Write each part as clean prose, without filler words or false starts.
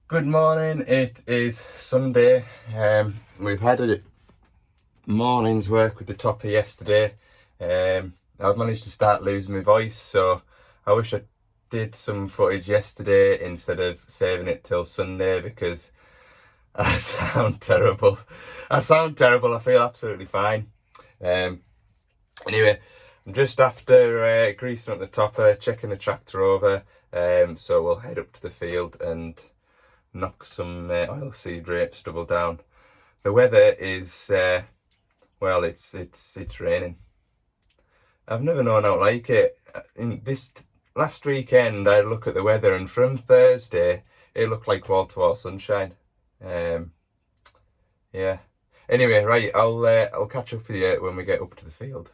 Good morning, it is Sunday. We've had a morning's work with the topper yesterday. I've managed to start losing my voice, so I wish I did some footage yesterday instead of saving it till Sunday because I sound terrible. I feel absolutely fine. Anyway, I'm just after greasing up the topper, checking the tractor over, so we'll head up to the field and knock some oilseed rape stubble down. The weather is well, it's raining. I've never known how to like it. In this last weekend, I look at the weather, and from Thursday, it looked like wall-to-wall sunshine. Yeah. Anyway, right, I'll catch up with you when we get up to the field.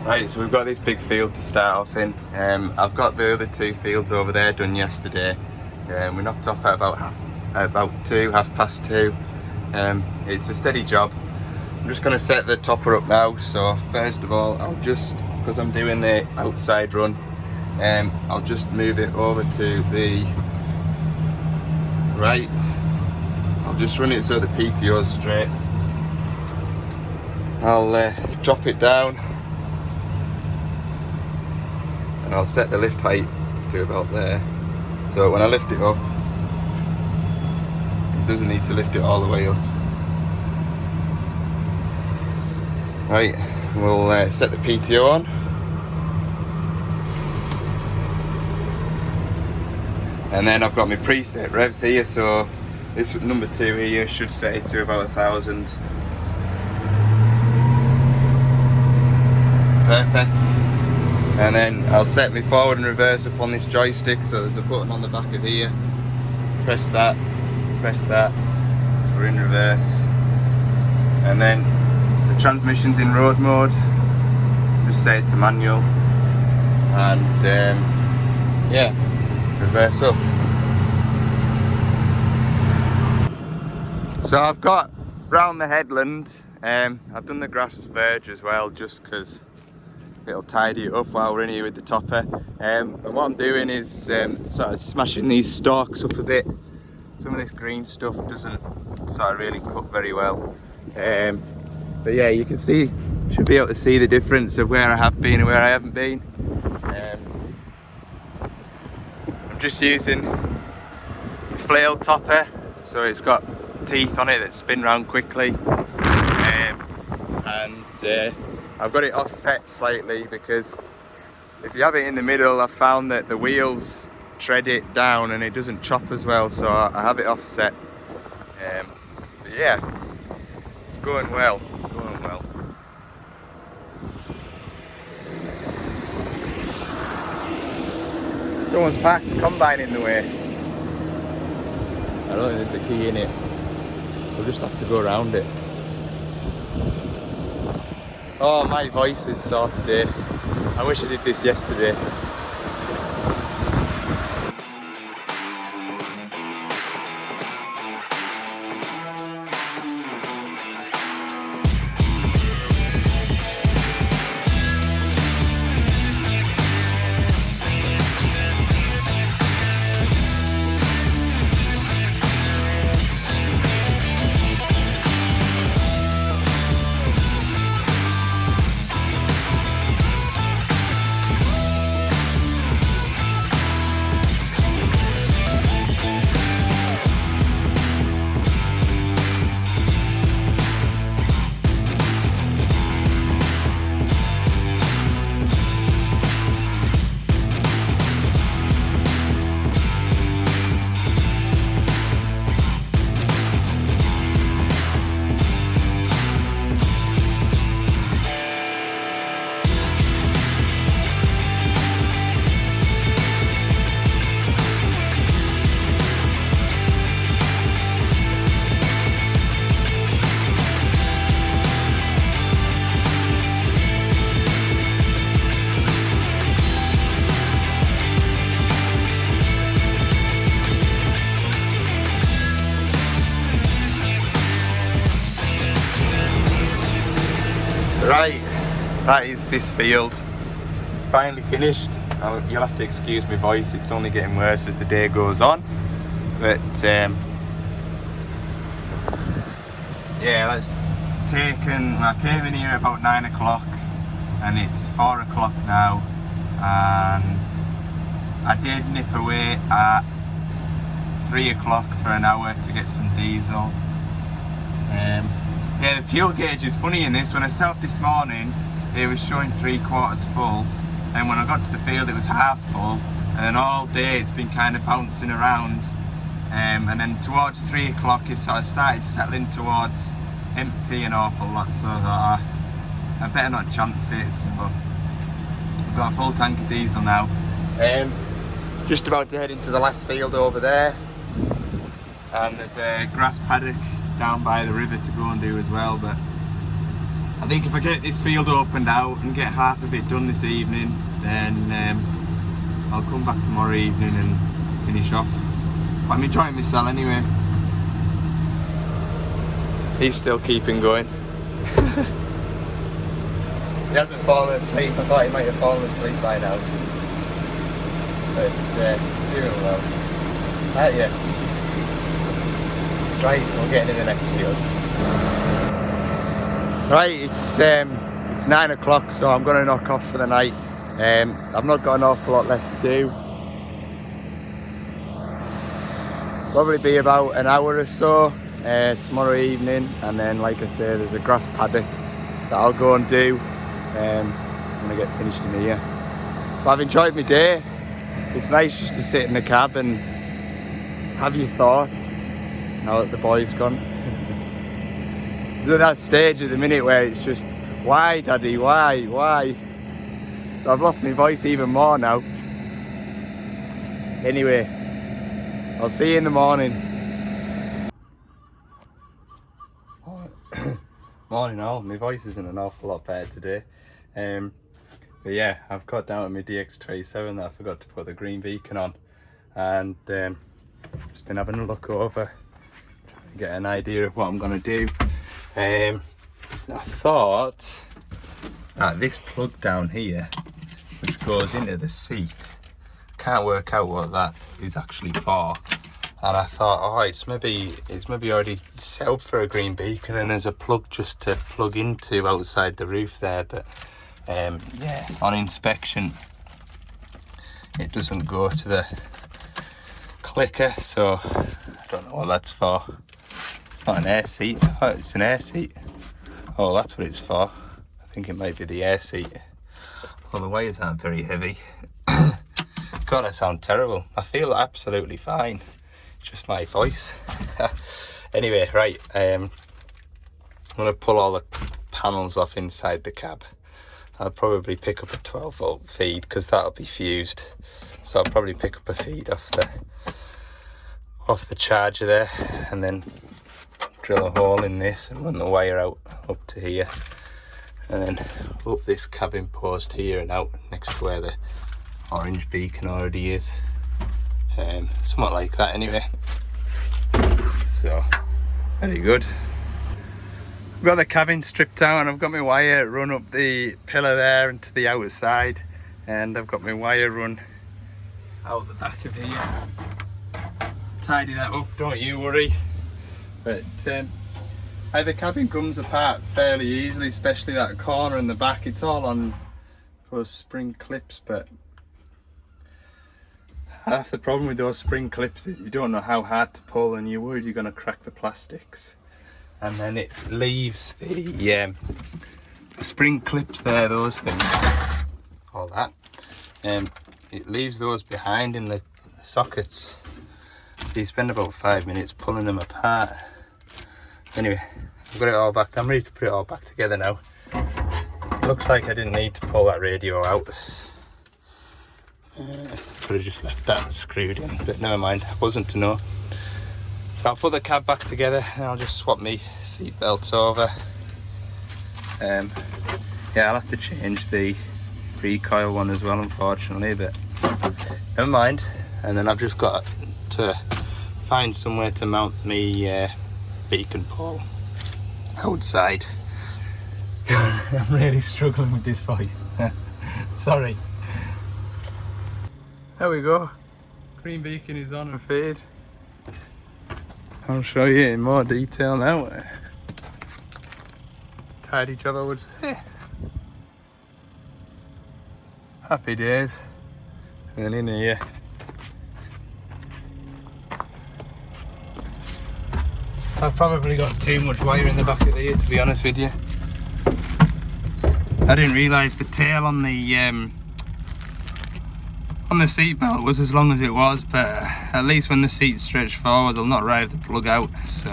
Right, so we've got this big field to start off in. I've got the other two fields over there done yesterday. We knocked off at about half past two. It's a steady job. I'm just going to set the topper up now. So first of all, I'll just, because I'm doing the outside run, I'll just move it over to the right. I'll just run it so the PTO's straight. I'll drop it down. And I'll set the lift height to about there, so when I lift it up, it doesn't need to lift it all the way up. Right, we'll set the PTO on. And then I've got my preset revs here, so this number 2 here should set it to about 1,000. Perfect. And then I'll set my forward and reverse up on this joystick, so there's a button on the back of here. Press that, we're in reverse. And then the transmission's in road mode, just set it to manual. And yeah, reverse up. So I've got round the headland, I've done the grass verge as well, just because it'll tidy it up while we're in here with the topper. And what I'm doing is sort of smashing these stalks up a bit. Some of this green stuff doesn't sort of really cut very well. But yeah, you can see, should be able to see the difference of where I have been and where I haven't been. I'm just using flail topper, so it's got teeth on it that spin round quickly. I've got it offset slightly because if you have it in the middle, I've found that the wheels tread it down and it doesn't chop as well, so I have it offset. But yeah, it's going well, Someone's parked the combine in the way. I don't think there's a key in it. We'll just have to go around it. Oh, my voice is sore today. I wish I did this yesterday. Right, that is this field. Finally finished. You'll have to excuse my voice, it's only getting worse as the day goes on. But yeah, I came in here about 9 o'clock and it's 4 o'clock now, and I did nip away at 3 o'clock for an hour to get some diesel. Yeah, the fuel gauge is funny in this. When I set up this morning, it was showing 3/4 full, and when I got to the field it was half full, and then all day it's been kind of bouncing around, and then towards 3 o'clock it sort of started settling towards empty an awful lot, so I better not chance it. So I've got a full tank of diesel now. Just about to head into the last field over there, and there's a grass paddock down by the river to go and do as well. But I think if I get this field opened out and get half of it done this evening, then I'll come back tomorrow evening and finish off. But I'm enjoying myself anyway. He's still keeping going. He hasn't fallen asleep. I thought he might have fallen asleep by now. But he's doing well. Yeah. Right, we'll get into the next field. Right, it's 9 o'clock, so I'm going to knock off for the night. I've not got an awful lot left to do. Probably be about an hour or so tomorrow evening, and then like I say, there's a grass paddock that I'll go and do when I get finished in here. But I've enjoyed my day. It's nice just to sit in the cab and have your thoughts now that the boy's gone. There's at that stage at the minute where it's just, why daddy, why? So I've lost my voice even more now. Anyway, I'll see you in the morning. Morning all, my voice isn't an awful lot better today. But yeah, I've got down to my DX37 that I forgot to put the green beacon on, and just been having a look over, trying to get an idea of what I'm going to do. I thought that this plug down here, which goes into the seat, can't work out what that is actually for. And I thought, oh, it's maybe already set up for a green beacon, and there's a plug just to plug into outside the roof there. But yeah, on inspection, it doesn't go to the clicker, so I don't know what that's for. It's not an air seat. Oh, it's an air seat. Oh, that's what it's for. I think it might be the air seat. Well, the wires aren't very heavy. God, I sound terrible. I feel absolutely fine. It's just my voice. Anyway, right. I'm going to pull all the panels off inside the cab. I'll probably pick up a 12 volt feed because that'll be fused. So I'll probably pick up a feed off the charger there, and then drill a hole in this and run the wire out up to here, and then up this cabin post here and out next to where the orange beacon already is. Somewhat like that anyway. So very good. I've got the cabin stripped out and I've got my wire run up the pillar there and to the outside, and I've got my wire run out the back of here. Tidy that up, don't you worry. But the cabin comes apart fairly easily, especially that corner in the back. It's all on those spring clips, but half the problem with those spring clips is you don't know how hard to pull, and you're worried you're going to crack the plastics. And then it leaves the spring clips there, those things, all that, it leaves those behind in the sockets. So you spend about 5 minutes pulling them apart. Anyway, I've got it all back. I'm ready to put it all back together now. Looks like I didn't need to pull that radio out. Could have just left that screwed in, but never mind, I wasn't to know. So I'll put the cab back together and I'll just swap my seat belts over. Yeah, I'll have to change the recoil one as well, unfortunately, but never mind. And then I've just got to find somewhere to mount my beacon pole outside. I'm really struggling with this voice. Sorry. There we go. Green beacon is on and fade. I'll show you in more detail now. Tidy job, I would say. Happy days. And then in here, I've probably got too much wire in the back of here, to be honest with you. I didn't realise the tail on the seat belt was as long as it was, but at least when the seat's stretched forward, they'll not drive the plug out. So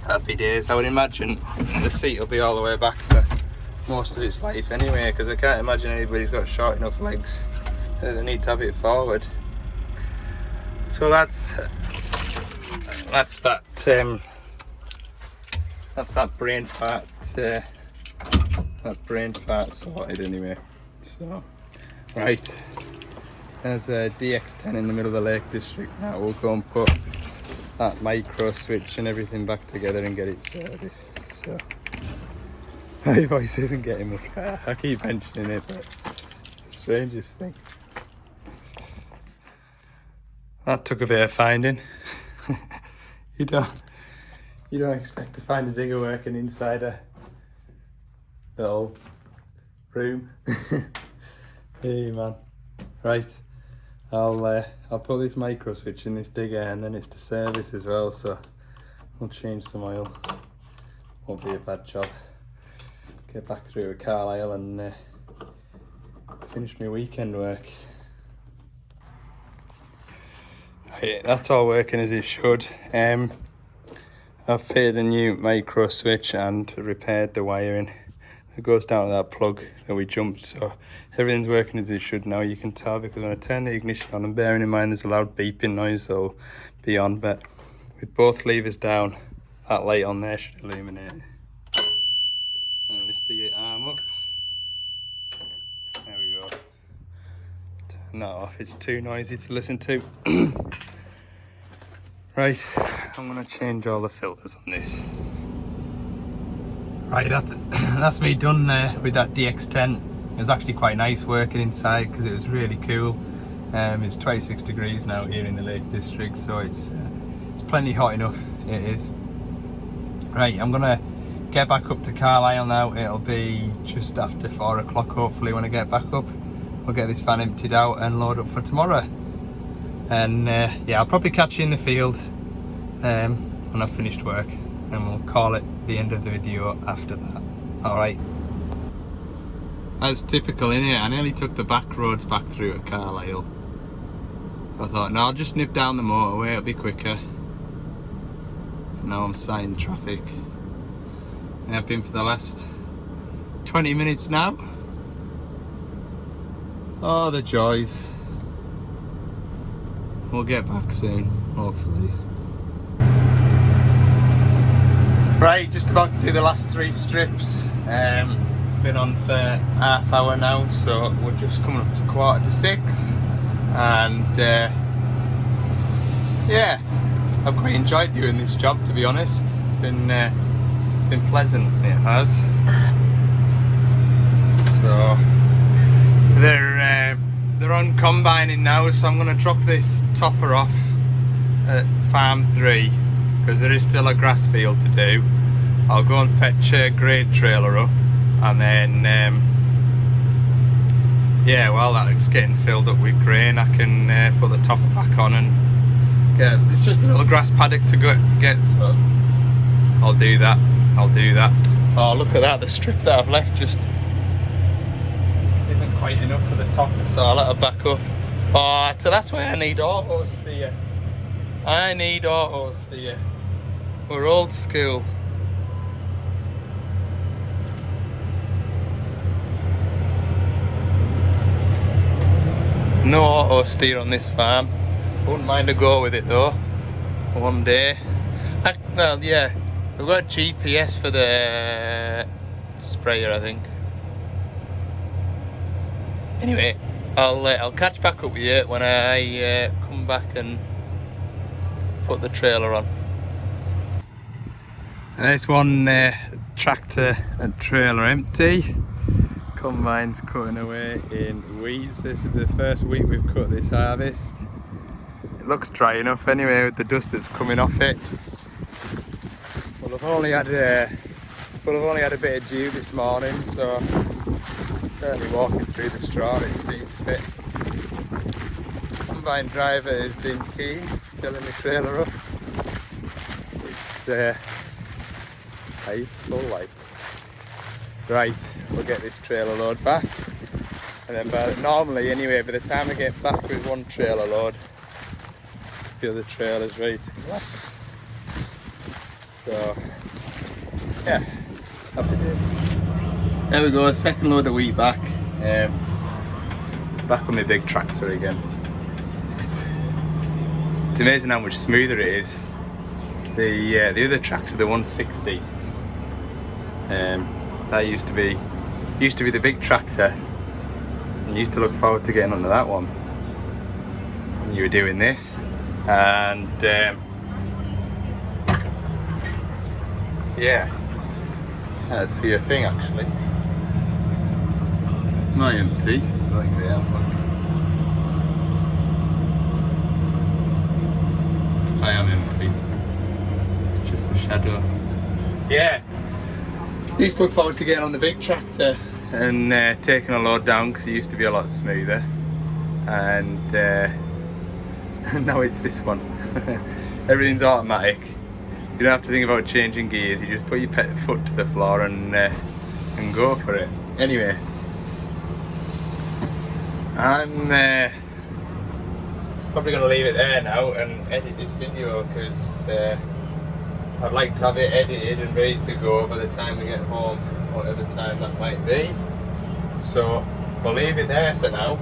happy days. I would imagine the seat will be all the way back for most of its life anyway, because I can't imagine anybody's got short enough legs that they need to have it forward. So that's that brain fart. That brain fart sorted anyway. So right, there's a DX10 in the middle of the Lake District. Now we'll go and put that micro switch and everything back together and get it serviced. So my voice isn't getting much better. I keep mentioning it, but it's the strangest thing. That took a bit of finding. You don't expect to find a digger working inside a little room. Hey man. Right. I'll put this micro switch in this digger, and then it's to service as well, so we'll change some oil. Won't be a bad job. Get back through to Carlisle and finish my weekend work. Right, that's all working as it should. I've fitted the new micro switch and repaired the wiring that goes down to that plug that we jumped, so everything's working as it should now. You can tell because when I turn the ignition on, and bearing in mind there's a loud beeping noise that'll be on, but with both levers down, that light on there should illuminate. And lift the arm up. There we go. Turn that off, it's too noisy to listen to. Right, I'm gonna change all the filters on this. Right, that's me done with that DX10. It was actually quite nice working inside because it was really cool. It's 26 degrees now here in the Lake District, so it's plenty hot enough, it is. Right, I'm gonna get back up to Carlisle now. It'll be just after 4 o'clock hopefully when I get back up. I'll get this van emptied out and load up for tomorrow. And yeah, I'll probably catch you in the field when I've finished work, and we'll call it the end of the video after that. Alright. As typical in here, I nearly took the back roads back through to Carlisle. I thought, no, I'll just nip down the motorway, it'll be quicker. Now I'm sat in traffic. And I've been for the last 20 minutes now. Oh, the joys. We'll get back soon, hopefully. Right, just about to do the last 3 strips. Been on for half hour now, so we're just coming up to 5:45. And yeah, I've quite enjoyed doing this job, to be honest. It's been pleasant, it has. So they're on combining now, so I'm going to drop this topper off at Farm 3 because there is still a grass field to do. I'll go and fetch a grade trailer up, and then yeah, while that's getting filled up with grain, I can put the topper back on and it's just a little grass paddock to get, so I'll do that. Oh, look at that, the strip that I've left just isn't quite enough for the topper, so I'll let her back up. Oh, so that's why I need auto steer. We're old school. No auto steer on this farm. Wouldn't mind a go with it though, one day. Well, yeah, we've got GPS for the sprayer, I think. Anyway, I'll catch back up with you when I come back and put the trailer on. There's one tractor and trailer empty. Combine's cutting away in weeds. This is the first wheat we've cut this harvest. It looks dry enough anyway with the dust that's coming off it. Well, I've only had a bit of dew this morning, so certainly walking through the straw it seems fit. Combine driver has been keen, filling the trailer up. It's full like. Right, we'll get this trailer load back, and then normally anyway, by the time I get back with one trailer load, the other trailer's ready to collect. So yeah, happy days. There we go, second load of wheat back. Back on my big tractor again. It's amazing how much smoother it is. The other tractor, the 160. That used to be the big tractor, and you used to look forward to getting onto that one when you were doing this, and yeah, that's the thing actually. Am I empty? I think they are. I am empty. It's just a shadow. Yeah. Used to look forward to getting on the big tractor and taking a load down because it used to be a lot smoother, and now it's this one. Everything's automatic. You don't have to think about changing gears. You just put your foot to the floor and go for it. Anyway, I'm probably going to leave it there now and edit this video because I'd like to have it edited and ready to go by the time we get home, whatever time that might be. So we'll leave it there for now.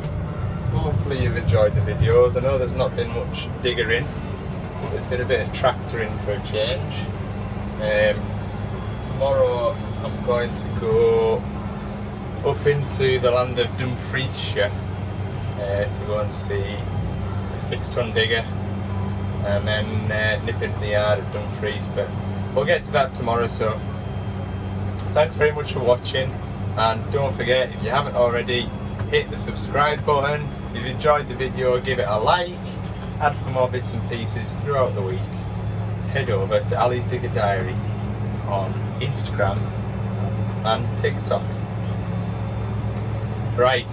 Hopefully you've enjoyed the videos. I know there's not been much diggering, but there's been a bit of tractoring for a change. Tomorrow I'm going to go up into the land of Dumfriesshire to go and see the 6-ton digger, and then nip into the yard at Dumfries, but we'll get to that tomorrow. So thanks very much for watching, and don't forget, if you haven't already, hit the subscribe button. If you've enjoyed the video, give it a like, and for more bits and pieces throughout the week, head over to Ali's Digger Diary on Instagram and TikTok. Right,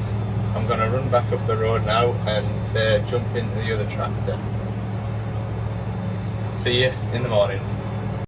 I'm going to run back up the road now and jump into the other tractor. See you in the morning.